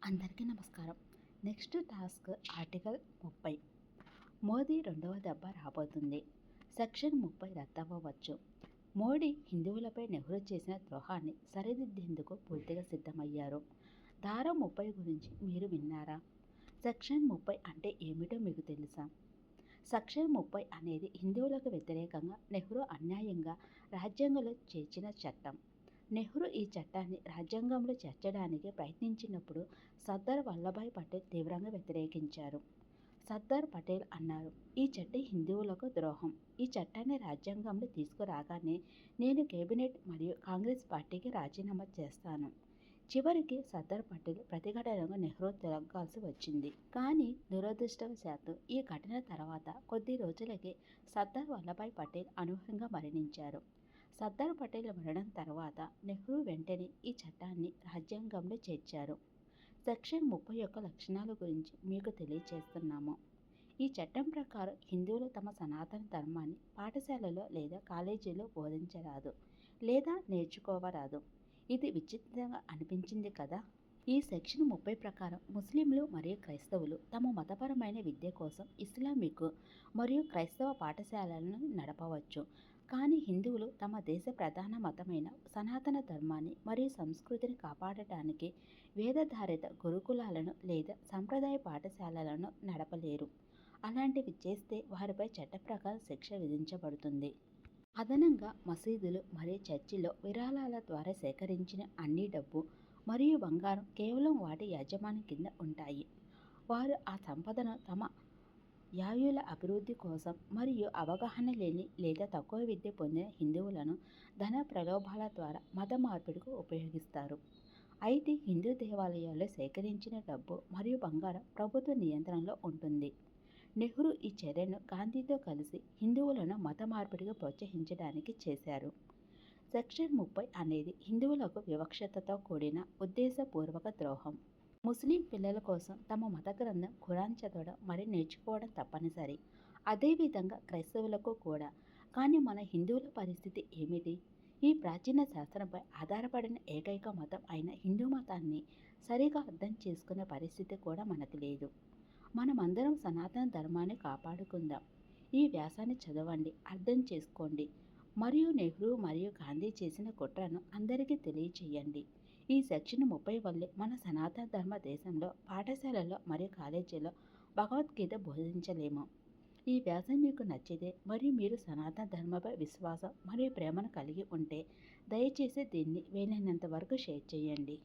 అందరికీ నమస్కారం. Next task article 30. Modi రెండవ దెబ్బ రాబోతుంది. సెక్షన్ 30 రద్దవ్వచ్చు. మోడీ హిందువులపై నెహ్రూ చేసిన ద్రోహాన్ని సరిదిద్దేందుకు పూర్తిగా సిద్ధమయ్యారు. ధార 30 గురించి మీరు విన్నారా? సెక్షన్ 30 అంటే ఏమిటో మీకు తెలుసా? సెక్షన్ 30 అనేది హిందువులకు వ్యతిరేకంగా నెహ్రూ అన్యాయంగా రాజ్యాంగంలో చేర్చిన చట్టం. నెహ్రూ ఈ చట్టాన్ని రాజ్యాంగంలో చేర్చడానికి ప్రయత్నించినప్పుడు సర్దార్ వల్లభాయ్ పటేల్ తీవ్రంగా వ్యతిరేకించారు. సర్దార్ పటేల్ అన్నారు, ఈ చట్టం హిందువులకు ద్రోహం. ఈ చట్టాన్ని రాజ్యాంగంలో తీసుకురాగానే నేను కేబినెట్ మరియు కాంగ్రెస్ పార్టీకి రాజీనామా చేస్తాను. చివరికి సర్దార్ పటేల్ ప్రతిఘటనగా నెహ్రూ తొలగాల్సి వచ్చింది. కానీ దురదృష్టవశాత్తు ఈ ఘటన తర్వాత కొద్ది రోజులకే సర్దార్ వల్లభాయ్ పటేల్ అనూహ్యంగా మరణించారు. సర్దార్ పటేల్ మరణం తర్వాత నెహ్రూ వెంటనే ఈ చట్టాన్ని రాజ్యాంగంలో చేర్చారు. సెక్షన్ 30 యొక్క లక్షణాల గురించి మీకు తెలియచేస్తున్నాము. ఈ చట్టం ప్రకారం హిందువులు తమ సనాతన ధర్మాన్ని పాఠశాలలో లేదా కాలేజీలో బోధించరాదు లేదా నేర్చుకోవరాదు. ఇది విచిత్రంగా అనిపించింది కదా? ఈ సెక్షన్ 30 ప్రకారం ముస్లింలు మరియు క్రైస్తవులు తమ మతపరమైన విద్య కోసం ఇస్లామిక్ మరియు క్రైస్తవ పాఠశాలలను నడపవచ్చు. కానీ హిందువులు తమ దేశ ప్రధాన మతమైన సనాతన ధర్మాన్ని మరియు సంస్కృతిని కాపాడటానికి వేదధారిత గురుకులాలను లేదా సంప్రదాయ పాఠశాలలను నడపలేరు. అలాంటివి చేస్తే వారిపై చట్ట ప్రకారం శిక్ష విధించబడుతుంది. అదనంగా మసీదులు మరియు చర్చిలో విరాళాల ద్వారా సేకరించిన అన్ని డబ్బు మరియు బంగారం కేవలం వాటి యాజమాన్యం కింద ఉంటాయి. వారు ఆ సంపదను తమ యాయుల అభివృద్ధి కోసం మరియు అవగాహన లేని లేదా తక్కువ విద్య పొందిన హిందువులను ధన ప్రలోభాల ద్వారా మత మార్పిడికి ఉపయోగిస్తారు. అయితే హిందూ దేవాలయాల్లో సేకరించిన డబ్బు మరియు బంగారం ప్రభుత్వ నియంత్రణలో ఉంటుంది. నెహ్రూ ఈ చర్యను గాంధీతో కలిసి హిందువులను మత మార్పిడికి ప్రోత్సహించడానికి చేశారు. సెక్షన్ 30 అనేది హిందువులకు వివక్షతతో కూడిన ఉద్దేశపూర్వక ద్రోహం. ముస్లిం పిల్లల కోసం తమ మత గ్రంథం ఖురాన్ చదవడం మరియు నేర్చుకోవడం తప్పనిసరి. అదేవిధంగా క్రైస్తవులకు కూడా. కానీ మన హిందువుల పరిస్థితి ఏమిటి? ఈ ప్రాచీన శాస్త్రంపై ఆధారపడిన ఏకైక మతం అయిన హిందూ మతాన్ని సరిగా అర్థం చేసుకునే పరిస్థితి కూడా మనకు లేదు. మనమందరం సనాతన ధర్మాన్ని కాపాడుకుందాం. ఈ వ్యాసాన్ని చదవండి, అర్థం చేసుకోండి మరియు నెహ్రూ మరియు గాంధీ చేసిన కుట్రను అందరికీ తెలియచేయండి. ఈ సెక్షన్ 30 వల్లే మన సనాతన ధర్మ దేశంలో పాఠశాలలో మరియు కాలేజీలో భగవద్గీత బోధించలేము. ఈ వ్యాసం మీకు నచ్చితే మరియు మీరు సనాతన ధర్మపై విశ్వాసం మరియు ప్రేమను కలిగి ఉంటే దయచేసి దీన్ని వీలైనంత వరకు షేర్ చేయండి.